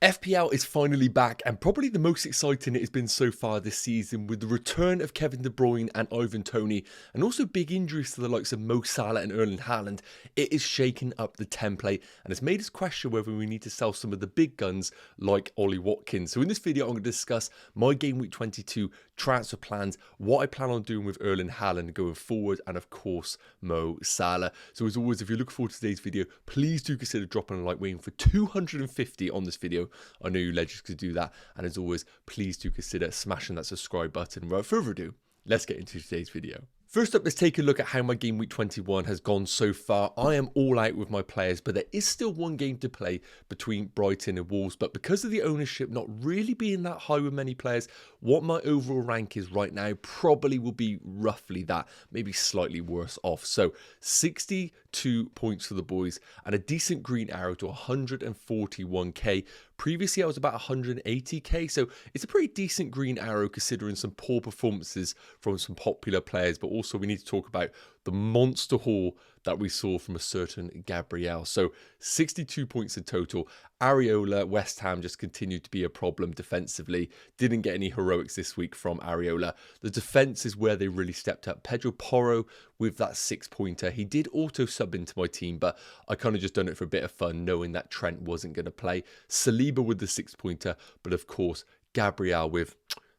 FPL is finally back, and probably the most exciting it has been so far this season, with the return of Kevin De Bruyne and Ivan Toney, and also big injuries to the likes of Mo Salah and Erling Haaland. It is shaking up the template and has made us question whether we need to sell some of the big guns like Ollie Watkins. So in this video, I'm going to discuss my Game Week 22 transfer plans, what I plan on doing with Erling Haaland going forward, and of course Mo Salah. So as always, if you're looking forward to today's video, please do consider dropping a like. We're aiming for 250 on this video. I know you legends could do that, and as always, please do consider smashing that subscribe button. Without further ado, let's get into today's video. First up, let's take a look at how my Game Week 21 has gone so far. I am all out with my players, but there is still one game to play between Brighton and Wolves. But because of the ownership not really being that high with many players, what my overall rank is right now probably will be roughly that, maybe slightly worse off. So 62 points for the boys and a decent green arrow to 141k. Previously, I was about 180k, so it's a pretty decent green arrow considering some poor performances from some popular players. But also, we need to talk about the monster haul that we saw from a certain Gabriel. So 62 points in total. Areola, West Ham just continued to be a problem defensively. Didn't get any heroics this week from Areola. The defence is where they really stepped up. Pedro Porro with that 6-pointer. He did auto sub into my team, but I kind of just done it for a bit of fun, knowing that Trent wasn't going to play. Saliba with the 6-pointer, but of course, Gabriel with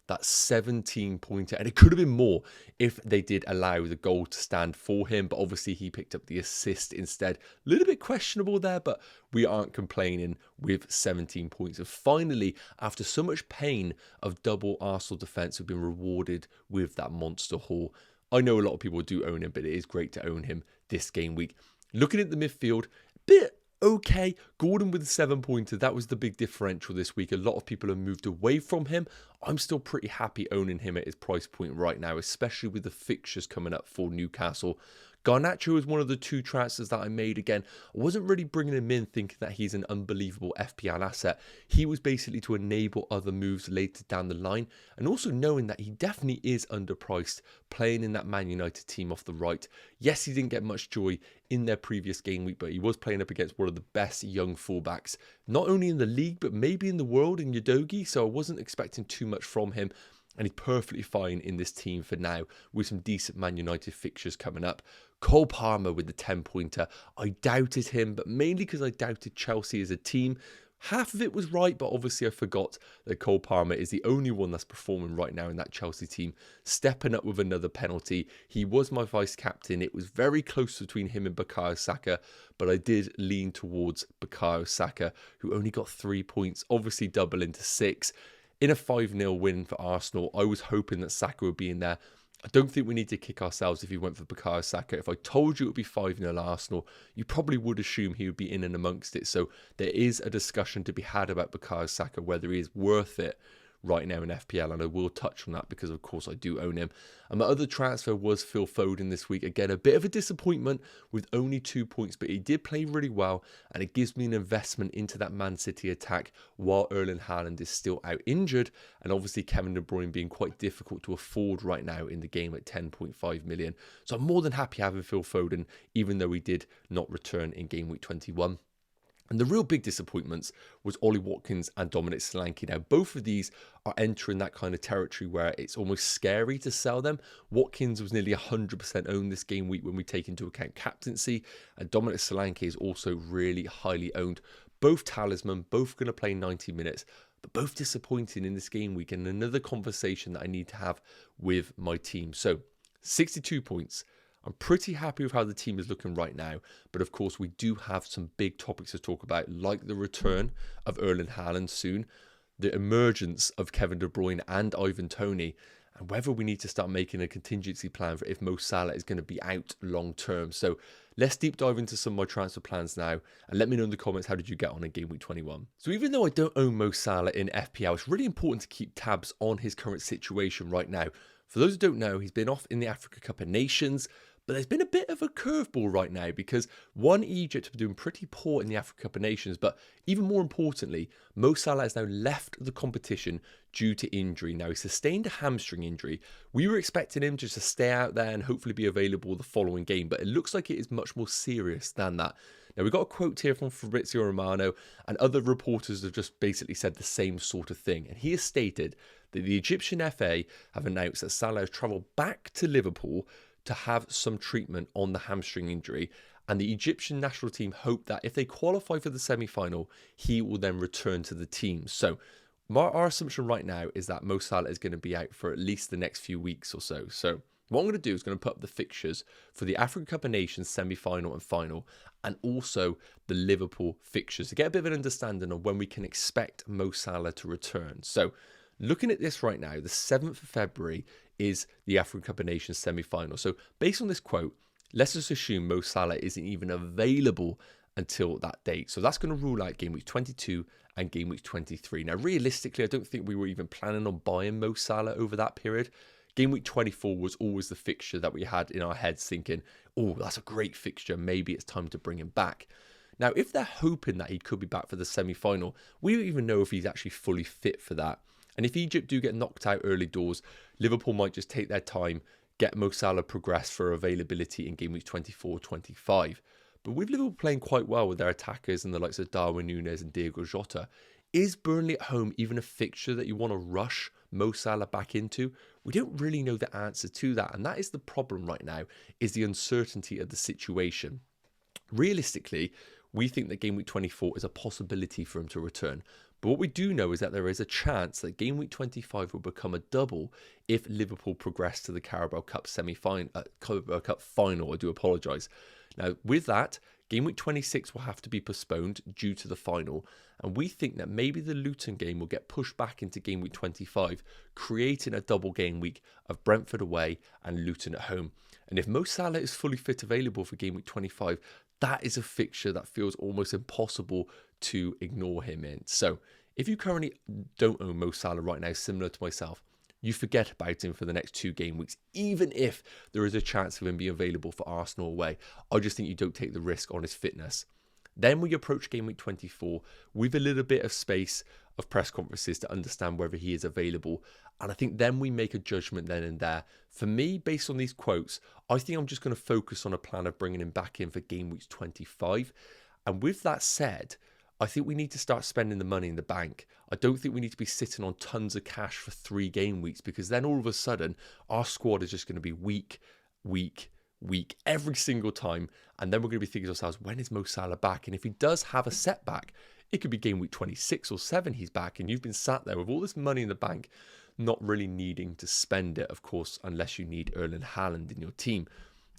that 17-pointer, and it could have been more if they did allow the goal to stand for him, but obviously he picked up the assist instead. A little bit questionable there, but we aren't complaining with 17 points. And finally, after so much pain of double Arsenal defence, we've been rewarded with that monster haul. I know a lot of people do own him, but it is great to own him this game week. Looking at the midfield, a bit okay. Gordon with the 7-pointer, that was the big differential this week. A lot of people have moved away from him. I'm still pretty happy owning him at his price point right now, especially with the fixtures coming up for Newcastle. Garnacho is one of the two transfers that I made. Again, I wasn't really bringing him in thinking that he's an unbelievable FPL asset. He was basically to enable other moves later down the line, and also knowing that he definitely is underpriced, playing in that Man United team off the right. Yes, he didn't get much joy in their previous game week, but he was playing up against one of the best young fullbacks, not only in the league, but maybe in the world, in Udogie, so I wasn't expecting too much from him. And he's perfectly fine in this team for now, with some decent Man United fixtures coming up. Cole Palmer with the 10-pointer. I doubted him, but mainly because I doubted Chelsea as a team. Half of it was right, but obviously I forgot that Cole Palmer is the only one that's performing right now in that Chelsea team, stepping up with another penalty. He was my vice-captain. It was very close between him and Bukayo Saka, but I did lean towards Bukayo Saka, who only got 3 points, obviously double into 6. In a 5-0 win for Arsenal, I was hoping that Saka would be in there. I don't think we need to kick ourselves if he went for Bukayo Saka. If I told you it would be 5-0 Arsenal, you probably would assume he would be in and amongst it. So there is a discussion to be had about Bukayo Saka, whether he is worth it right now in FPL, and I will touch on that because of course I do own him. And my other transfer was Phil Foden this week. Again, a bit of a disappointment with only 2 points, but he did play really well, and it gives me an investment into that Man City attack while Erling Haaland is still out injured, and obviously Kevin De Bruyne being quite difficult to afford right now in the game at 10.5 million. So I'm more than happy having Phil Foden, even though he did not return in Game Week 21. And the real big disappointments was Ollie Watkins and Dominic Solanke. Now, both of these are entering that kind of territory where it's almost scary to sell them. Watkins was nearly 100% owned this game week when we take into account captaincy. And Dominic Solanke is also really highly owned. Both talisman, both going to play 90 minutes, but both disappointing in this game week. And another conversation that I need to have with my team. So, 62 points. I'm pretty happy with how the team is looking right now, but of course we do have some big topics to talk about, like the return of Erling Haaland soon, the emergence of Kevin De Bruyne and Ivan Toney, and whether we need to start making a contingency plan for if Mo Salah is going to be out long term. So let's deep dive into some of my transfer plans now, and let me know in the comments, how did you get on in Game Week 21? So even though I don't own Mo Salah in FPL, it's really important to keep tabs on his current situation right now. For those who don't know, he's been off in the Africa Cup of Nations, but there's been a bit of a curveball right now because one, Egypt have been doing pretty poor in the Africa Cup of Nations, but even more importantly, Mo Salah has now left the competition due to injury. Now, he sustained a hamstring injury. We were expecting him just to stay out there and hopefully be available the following game, but it looks like it is much more serious than that. Now, we've got a quote here from Fabrizio Romano, and other reporters have just basically said the same sort of thing. And he has stated that the Egyptian FA have announced that Salah has travelled back to Liverpool to have some treatment on the hamstring injury. And the Egyptian national team hope that if they qualify for the semi-final, he will then return to the team. So our assumption right now is that Mo Salah is going to be out for at least the next few weeks or so. So what I'm going to do is going to put up the fixtures for the African Cup of Nations semi-final and final, and also the Liverpool fixtures to get a bit of an understanding of when we can expect Mo Salah to return. So looking at this right now, the 7th of February is the African Cup of Nations semi-final. So based on this quote, let's just assume Mo Salah isn't even available until that date. So that's going to rule out game week 22 and game week 23. Now, realistically, I don't think we were even planning on buying Mo Salah over that period. Game week 24 was always the fixture that we had in our heads thinking, oh, that's a great fixture. Maybe it's time to bring him back. Now, if they're hoping that he could be back for the semi-final, we don't even know if he's actually fully fit for that. And if Egypt do get knocked out early doors, Liverpool might just take their time, get Mo Salah progressed for availability in game week 24-25. But with Liverpool playing quite well with their attackers and the likes of Darwin Núñez and Diogo Jota, is Burnley at home even a fixture that you want to rush Mo Salah back into? We don't really know the answer to that, and that is the problem right now, is the uncertainty of the situation. Realistically, we think that game week 24 is a possibility for him to return. But what we do know is that there is a chance that game week 25 will become a double if Liverpool progress to the Carabao Cup Carabao Cup final. I do apologise. Now, with that, game week 26 will have to be postponed due to the final, and we think that maybe the Luton game will get pushed back into game week 25, creating a double game week of Brentford away and Luton at home. And if Mo Salah is fully fit available for game week 25, that is a fixture that feels almost impossible to ignore him in. So if you currently don't own Mo Salah right now, similar to myself, you forget about him for the next 2 game weeks, even if there is a chance of him being available for Arsenal away. I just think you don't take the risk on his fitness. Then we approach game week 24 with a little bit of space of press conferences to understand whether he is available. And I think then we make a judgment then and there. For me, based on these quotes, I think I'm just going to focus on a plan of bringing him back in for game week 25. And with that said, I think we need to start spending the money in the bank. I don't think we need to be sitting on tons of cash for 3 game weeks, because then all of a sudden our squad is just going to be weak every single time. And then we're going to be thinking to ourselves, when is Mo Salah back? And if he does have a setback, it could be game week 26 or 7 he's back, and you've been sat there with all this money in the bank, not really needing to spend it, of course, unless you need Erling Haaland in your team.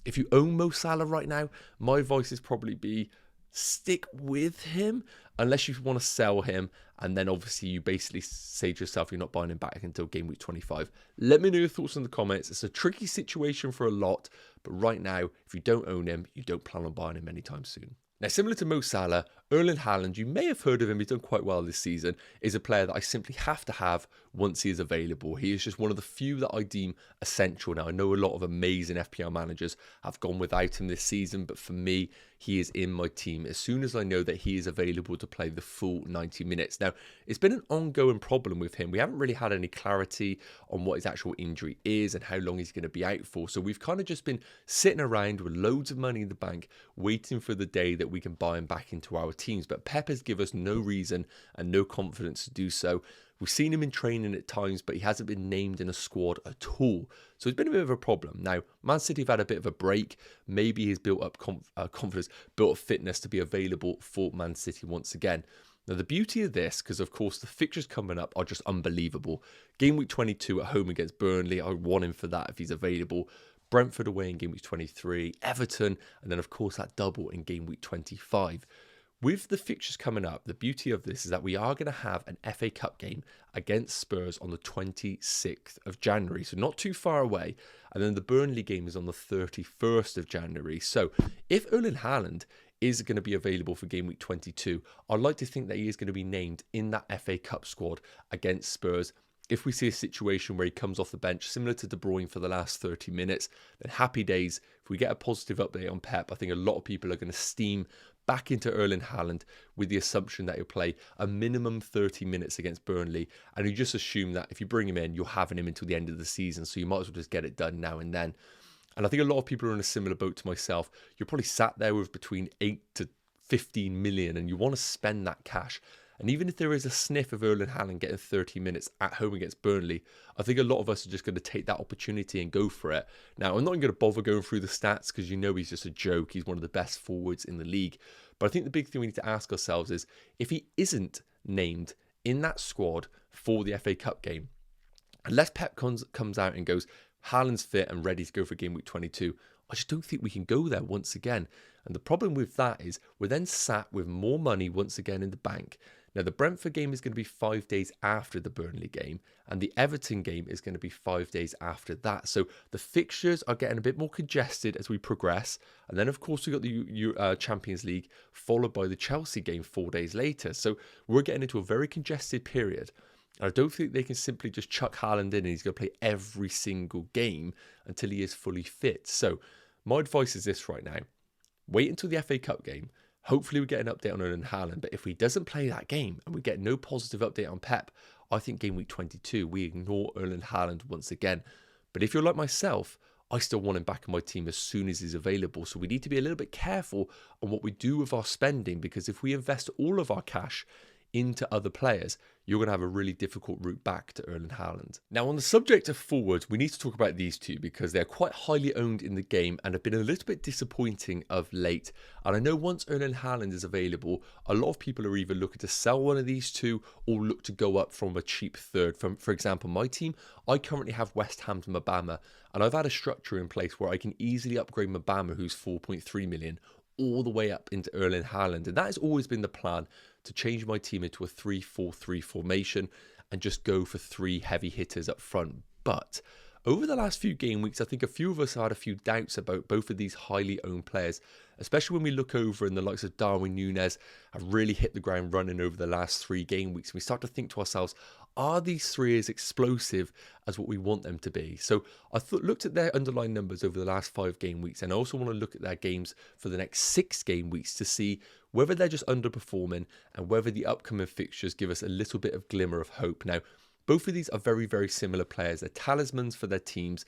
If you own Mo Salah right now, my advice is probably be stick with him unless you want to sell him, and then obviously you basically say to yourself you're not buying him back until game week 25. Let me know your thoughts in the comments. It's a tricky situation for a lot, but right now, if you don't own him, you don't plan on buying him anytime soon. Now, similar to Mo Salah, Erling Haaland, you may have heard of him, he's done quite well this season, is a player that I simply have to have once he is available. He is just one of the few that I deem essential. Now, I know a lot of amazing FPL managers have gone without him this season, but for me, he is in my team as soon as I know that he is available to play the full 90 minutes. Now, it's been an ongoing problem with him. We haven't really had any clarity on what his actual injury is and how long he's going to be out for. So we've kind of just been sitting around with loads of money in the bank, waiting for the day that we can buy him back into our teams. But Pep has given us no reason and no confidence to do so. We've seen him in training at times, but he hasn't been named in a squad at all. So it's been a bit of a problem. Now, Man City have had a bit of a break. Maybe he's built up confidence, built up fitness to be available for Man City once again. Now, the beauty of this, because of course the fixtures coming up are just unbelievable. Game week 22 at home against Burnley, I want him for that if he's available. Brentford away in game week 23, Everton, and then of course that double in game week 25. With the fixtures coming up, the beauty of this is that we are going to have an FA Cup game against Spurs on the 26th of January, so not too far away. And then the Burnley game is on the 31st of January. So if Erling Haaland is going to be available for game week 22, I'd like to think that he is going to be named in that FA Cup squad against Spurs. If we see a situation where he comes off the bench, similar to De Bruyne for the last 30 minutes, then happy days. If we get a positive update on Pep, I think a lot of people are going to steam back into Erling Haaland with the assumption that he'll play a minimum 30 minutes against Burnley. And you just assume that if you bring him in, you're having him until the end of the season. So you might as well just get it done now and then. And I think a lot of people are in a similar boat to myself. You're probably sat there with between 8 to 15 million and you want to spend that cash. And even if there is a sniff of Erling Haaland getting 30 minutes at home against Burnley, I think a lot of us are just going to take that opportunity and go for it. Now, I'm not going to bother going through the stats because you know he's just a joke. He's one of the best forwards in the league. But I think the big thing we need to ask ourselves is, if he isn't named in that squad for the FA Cup game, unless Pep comes out and goes, Haaland's fit and ready to go for game week 22, I just don't think we can go there once again. And the problem with that is we're then sat with more money once again in the bank. Now, the Brentford game is going to be 5 days after the Burnley game, and the Everton game is going to be 5 days after that. So the fixtures are getting a bit more congested as we progress. And then, of course, we've got the Champions League, followed by the Chelsea game 4 days later. So we're getting into a very congested period. I don't think they can simply just chuck Haaland in and he's going to play every single game until he is fully fit. So my advice is this right now. Wait until the FA Cup game. Hopefully we get an update on Erling Haaland. But if he doesn't play that game and we get no positive update on Pep, I think game week 22, we ignore Erling Haaland once again. But if you're like myself, I still want him back in my team as soon as he's available. So we need to be a little bit careful on what we do with our spending, because if we invest all of our cash into other players, you're going to have a really difficult route back to Erling Haaland. Now, on the subject of forwards, we need to talk about these two because they're quite highly owned in the game and have been a little bit disappointing of late. And I know once Erling Haaland is available, a lot of people are either looking to sell one of these two or look to go up from a cheap third. For example, my team, I currently have West Ham's Mabama, and I've had a structure in place where I can easily upgrade Mabama, who's 4.3 million, all the way up into Erling Haaland. And that has always been the plan, to change my team into a 3-4-3 formation and just go for 3 heavy hitters up front. But over the last few game weeks, I think a few of us had a few doubts about both of these highly owned players, especially when we look over and the likes of Darwin Núñez have really hit the ground running over the last 3 game weeks. We start to think to ourselves, are these 3 as explosive as what we want them to be? So I looked at their underlying numbers over the last 5 game weeks, and I also want to look at their games for the next 6 game weeks to see whether they're just underperforming and whether the upcoming fixtures give us a little bit of glimmer of hope. Now, both of these are very, very similar players. They're talismans for their teams.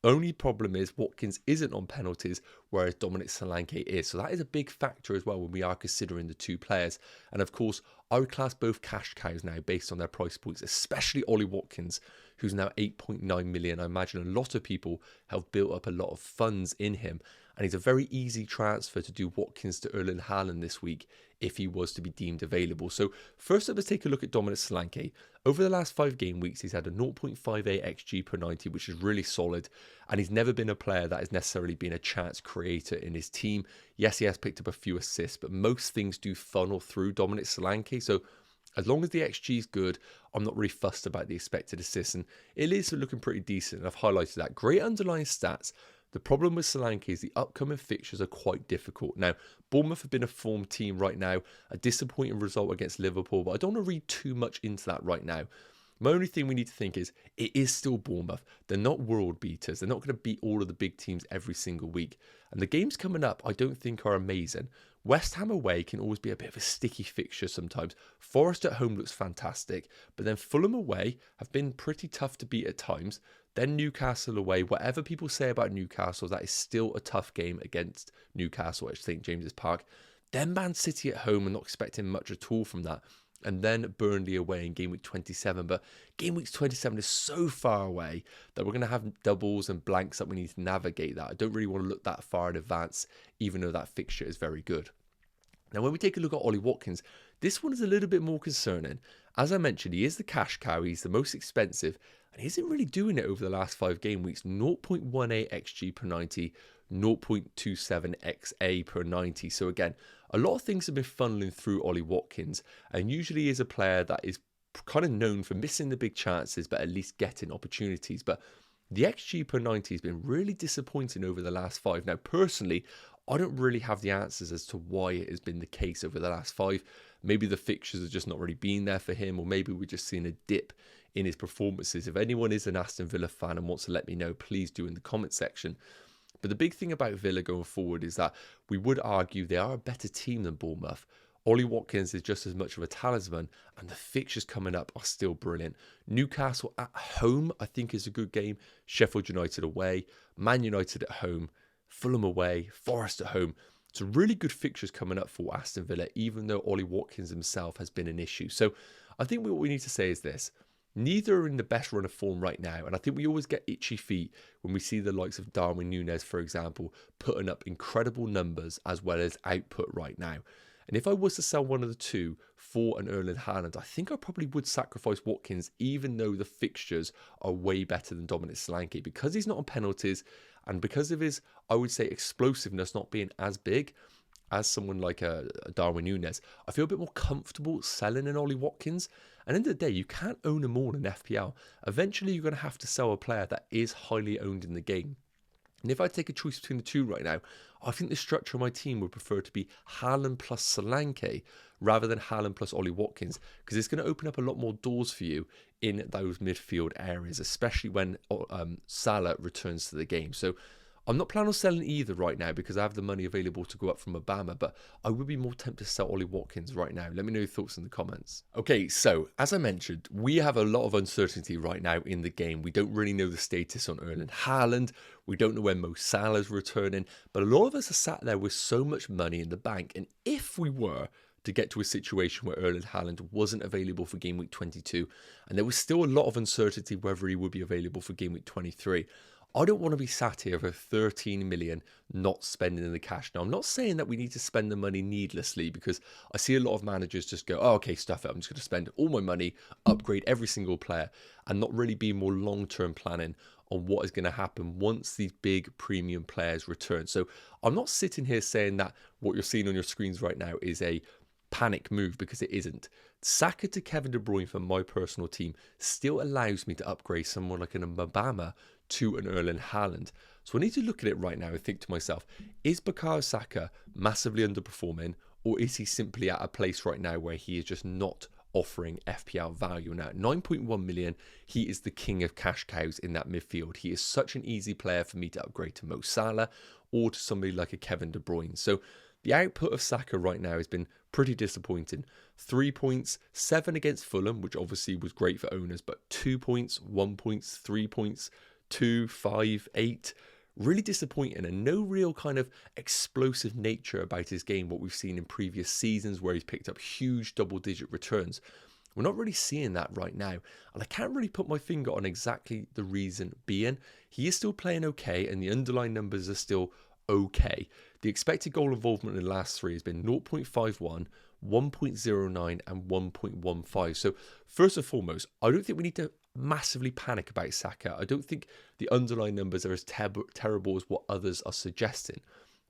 Only problem is Watkins isn't on penalties, whereas Dominic Solanke is. So that is a big factor as well when we are considering the 2 players. And of course, I would class both cash cows now based on their price points, especially Ollie Watkins, who's now 8.9 million. I imagine a lot of people have built up a lot of funds in him. And he's a very easy transfer to do Watkins to Erling Haaland this week if he was to be deemed available. So first up, let's take a look at Dominic Solanke. Over the last 5 game weeks, he's had a 0.58 XG per 90, which is really solid. And he's never been a player that has necessarily been a chance creator in his team. Yes, he has picked up a few assists, but most things do funnel through Dominic Solanke. So as long as the XG is good, I'm not really fussed about the expected assists. And it is looking pretty decent. And I've highlighted that. Great underlying stats. The problem with Solanke is the upcoming fixtures are quite difficult. Now, Bournemouth have been a form team right now, a disappointing result against Liverpool, but I don't want to read too much into that right now. My only thing we need to think is, it is still Bournemouth. They're not world beaters. They're not going to beat all of the big teams every single week. And the games coming up, I don't think are amazing. West Ham away can always be a bit of a sticky fixture sometimes. Forest at home looks fantastic, but then Fulham away have been pretty tough to beat at times. Then Newcastle away. Whatever people say about Newcastle, that is still a tough game against Newcastle at St James's Park. Then Man City at home, and not expecting much at all from that. And then Burnley away in game week 27. But game week 27 is so far away that we're going to have doubles and blanks that we need to navigate that. I don't really want to look that far in advance, even though that fixture is very good. Now, when we take a look at Ollie Watkins, this one is a little bit more concerning. As I mentioned, he is the cash cow. He's the most expensive, and he isn't really doing it over the last 5 game weeks. 0.18 XG per 90, 0.27 XA per 90. So again, a lot of things have been funneling through Ollie Watkins, and usually is a player that is kind of known for missing the big chances, but at least getting opportunities. But the XG per 90 has been really disappointing over the last 5. Now, personally, I don't really have the answers as to why it has been the case over the last 5. Maybe the fixtures have just not really been there for him, or maybe we're just seeing a dip in his performances. If anyone is an Aston Villa fan and wants to let me know, please do in the comment section. But the big thing about Villa going forward is that we would argue they are a better team than Bournemouth. Ollie Watkins is just as much of a talisman, and the fixtures coming up are still brilliant. Newcastle at home, I think, is a good game. Sheffield United away, Man United at home, Fulham away, Forest at home. Some really good fixtures coming up for Aston Villa, even though Ollie Watkins himself has been an issue. So I think what we need to say is this. Neither are in the best run of form right now. And I think we always get itchy feet when we see the likes of Darwin Núñez, for example, putting up incredible numbers as well as output right now. And if I was to sell one of the two for an Erling Haaland, I think I probably would sacrifice Watkins, even though the fixtures are way better than Dominic Solanke. Because he's not on penalties and because of his, I would say, explosiveness not being as big as someone like a Darwin Núñez, I feel a bit more comfortable selling an Ollie Watkins. And at the end of the day, you can't own them all in FPL. Eventually, you're going to have to sell a player that is highly owned in the game. And if I take a choice between the two right now, I think the structure of my team would prefer to be Haaland plus Solanke rather than Haaland plus Ollie Watkins, because it's going to open up a lot more doors for you in those midfield areas, especially when Salah returns to the game. So I'm not planning on selling either right now because I have the money available to go up from Obama, but I would be more tempted to sell Ollie Watkins right now. Let me know your thoughts in the comments. Okay, so as I mentioned, we have a lot of uncertainty right now in the game. We don't really know the status on Erling Haaland. We don't know when Mo Salah's returning, but a lot of us are sat there with so much money in the bank. And if we were to get to a situation where Erling Haaland wasn't available for game week 22, and there was still a lot of uncertainty whether he would be available for game week 23, I don't want to be sat here for 13 million not spending the cash. Now, I'm not saying that we need to spend the money needlessly, because I see a lot of managers just go, oh, okay, stuff it. I'm just going to spend all my money, upgrade every single player, and not really be more long-term planning on what is going to happen once these big premium players return. So I'm not sitting here saying that what you're seeing on your screens right now is a panic move, because it isn't. Saka to Kevin De Bruyne for my personal team still allows me to upgrade someone like an Obama to an Erling Haaland. So I need to look at it right now and think to myself, is Bukayo Saka massively underperforming, or is he simply at a place right now where he is just not offering FPL value? Now, 9.1 million, he is the king of cash cows in that midfield. He is such an easy player for me to upgrade to Mo Salah or to somebody like a Kevin De Bruyne. So the output of Saka right now has been pretty disappointing. 3 points, 7 against Fulham, which obviously was great for owners, but 2 points, 1 point, 3 points, 2, 5, 8. Really disappointing, and no real kind of explosive nature about his game, what we've seen in previous seasons where he's picked up huge double-digit returns. We're not really seeing that right now, and I can't really put my finger on exactly the reason being. He is still playing okay, and the underlying numbers are still okay. The expected goal involvement in the last three has been 0.51, 1.09 and 1.15. So first and foremost, I don't think we need to massively panic about Saka. I don't think the underlying numbers are as terrible as what others are suggesting.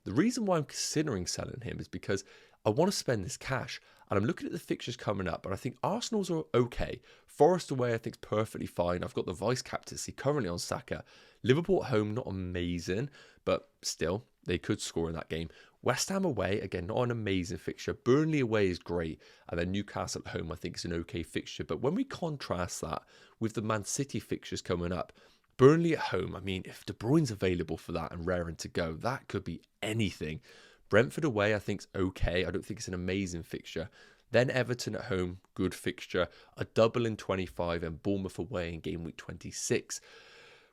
The reason why I'm considering selling him is because I want to spend this cash, and I'm looking at the fixtures coming up, and I think Arsenal's are okay. Forest away I think is perfectly fine. I've got the vice captaincy currently on Saka. Liverpool at home, not amazing, but still, they could score in that game. West Ham away, again, not an amazing fixture. Burnley away is great. And then Newcastle at home, I think, is an okay fixture. But when we contrast that with the Man City fixtures coming up, Burnley at home, I mean, if De Bruyne's available for that and raring to go, that could be anything. Brentford away, I think, is okay. I don't think it's an amazing fixture. Then Everton at home, good fixture. A double in 25 and Bournemouth away in game week 26.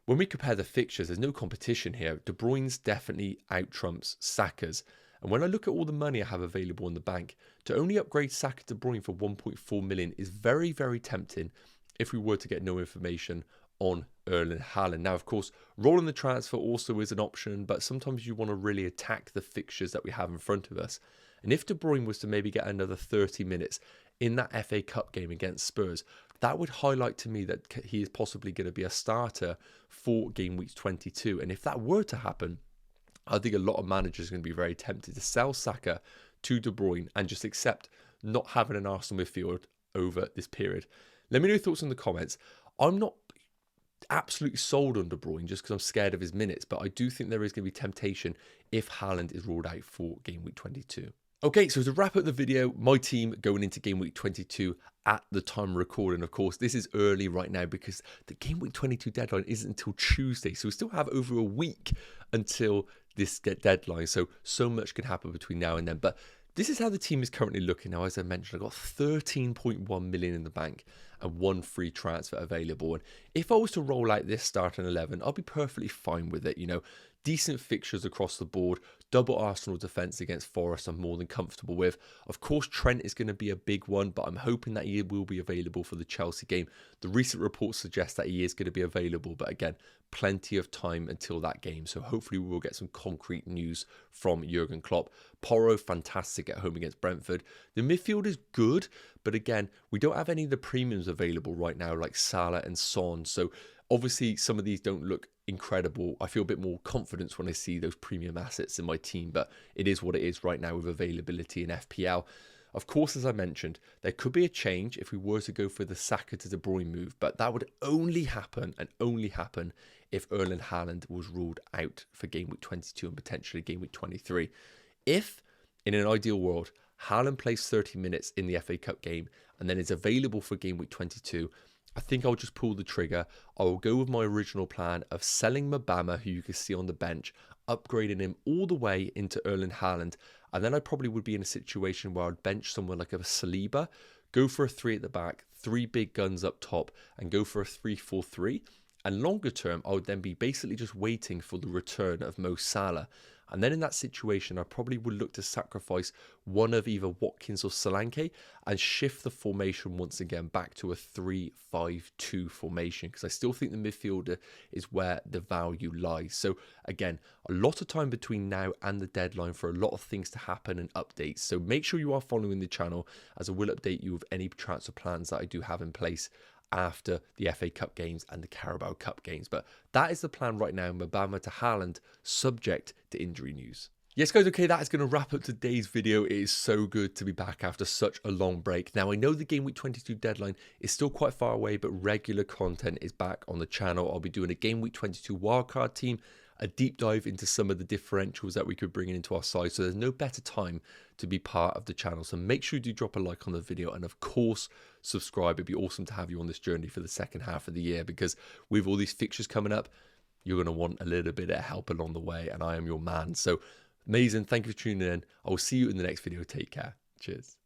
When we compare the fixtures, there's no competition here. De Bruyne's definitely out-trumps Saka's. And when I look at all the money I have available in the bank, to only upgrade Saka to De Bruyne for 1.4 million is very, very tempting if we were to get no information on Erling Haaland. Now, of course, rolling the transfer also is an option, but sometimes you want to really attack the fixtures that we have in front of us. And if De Bruyne was to maybe get another 30 minutes in that FA Cup game against Spurs, that would highlight to me that he is possibly going to be a starter for game week 22. And if that were to happen, I think a lot of managers are going to be very tempted to sell Saka to De Bruyne and just accept not having an Arsenal midfield over this period. Let me know your thoughts in the comments. I'm not absolutely sold on De Bruyne just because I'm scared of his minutes, but I do think there is going to be temptation if Haaland is ruled out for game week 22. Okay, so to wrap up the video, my team going into game week 22 at the time of recording. Of course, this is early right now because the game week 22 deadline isn't until Tuesday. So we still have over a week until this deadline. So much can happen between now and then. But this is how the team is currently looking now. As I mentioned, I've got 13.1 million in the bank and one free transfer available. And if I was to roll out this starting 11, I'll be perfectly fine with it. You know, decent fixtures across the board. Double Arsenal defence against Forest I'm more than comfortable with. Of course, Trent is going to be a big one, but I'm hoping that he will be available for the Chelsea game. The recent reports suggest that he is going to be available, but again, plenty of time until that game. So hopefully we will get some concrete news from Jurgen Klopp. Porro, fantastic at home against Brentford. The midfield is good, but again, we don't have any of the premiums available right now, like Salah and Son. So obviously, some of these don't look incredible. I feel a bit more confidence when I see those premium assets in my team, but it is what it is right now with availability in FPL. Of course, as I mentioned, there could be a change if we were to go for the Saka to De Bruyne move, but that would only happen and only happen if Erling Haaland was ruled out for game week 22 and potentially game week 23. If, in an ideal world, Haaland plays 30 minutes in the FA Cup game and then is available for game week 22, I think I'll just pull the trigger. I will go with my original plan of selling Mbama, who you can see on the bench, upgrading him all the way into Erling Haaland, and then I probably would be in a situation where I'd bench someone like a Saliba, go for a 3 at the back, 3 big guns up top, and go for a 3-4-3. And longer term, I would then be basically just waiting for the return of Mo Salah. And then in that situation, I probably would look to sacrifice one of either Watkins or Solanke and shift the formation once again back to a 3-5-2 formation, because I still think the midfielder is where the value lies. So again, a lot of time between now and the deadline for a lot of things to happen and updates. So make sure you are following the channel, as I will update you with any transfer plans that I do have in place after the FA Cup games and the Carabao Cup games. But that is the plan right now, Mbama to Haaland, subject to injury news. Yes guys, okay, that is going to wrap up today's video. It is so good to be back after such a long break. Now I know the game week 22 deadline is still quite far away, but regular content is back on the channel. I'll be doing a game week 22 wildcard team, a deep dive into some of the differentials that we could bring into our side. So there's no better time to be part of the channel. So make sure you do drop a like on the video, and of course subscribe. It'd be awesome to have you on this journey for the second half of the year, because with all these fixtures coming up, you're going to want a little bit of help along the way, and I am your man. So amazing. Thank you for tuning in. I will see you in the next video. Take care. Cheers.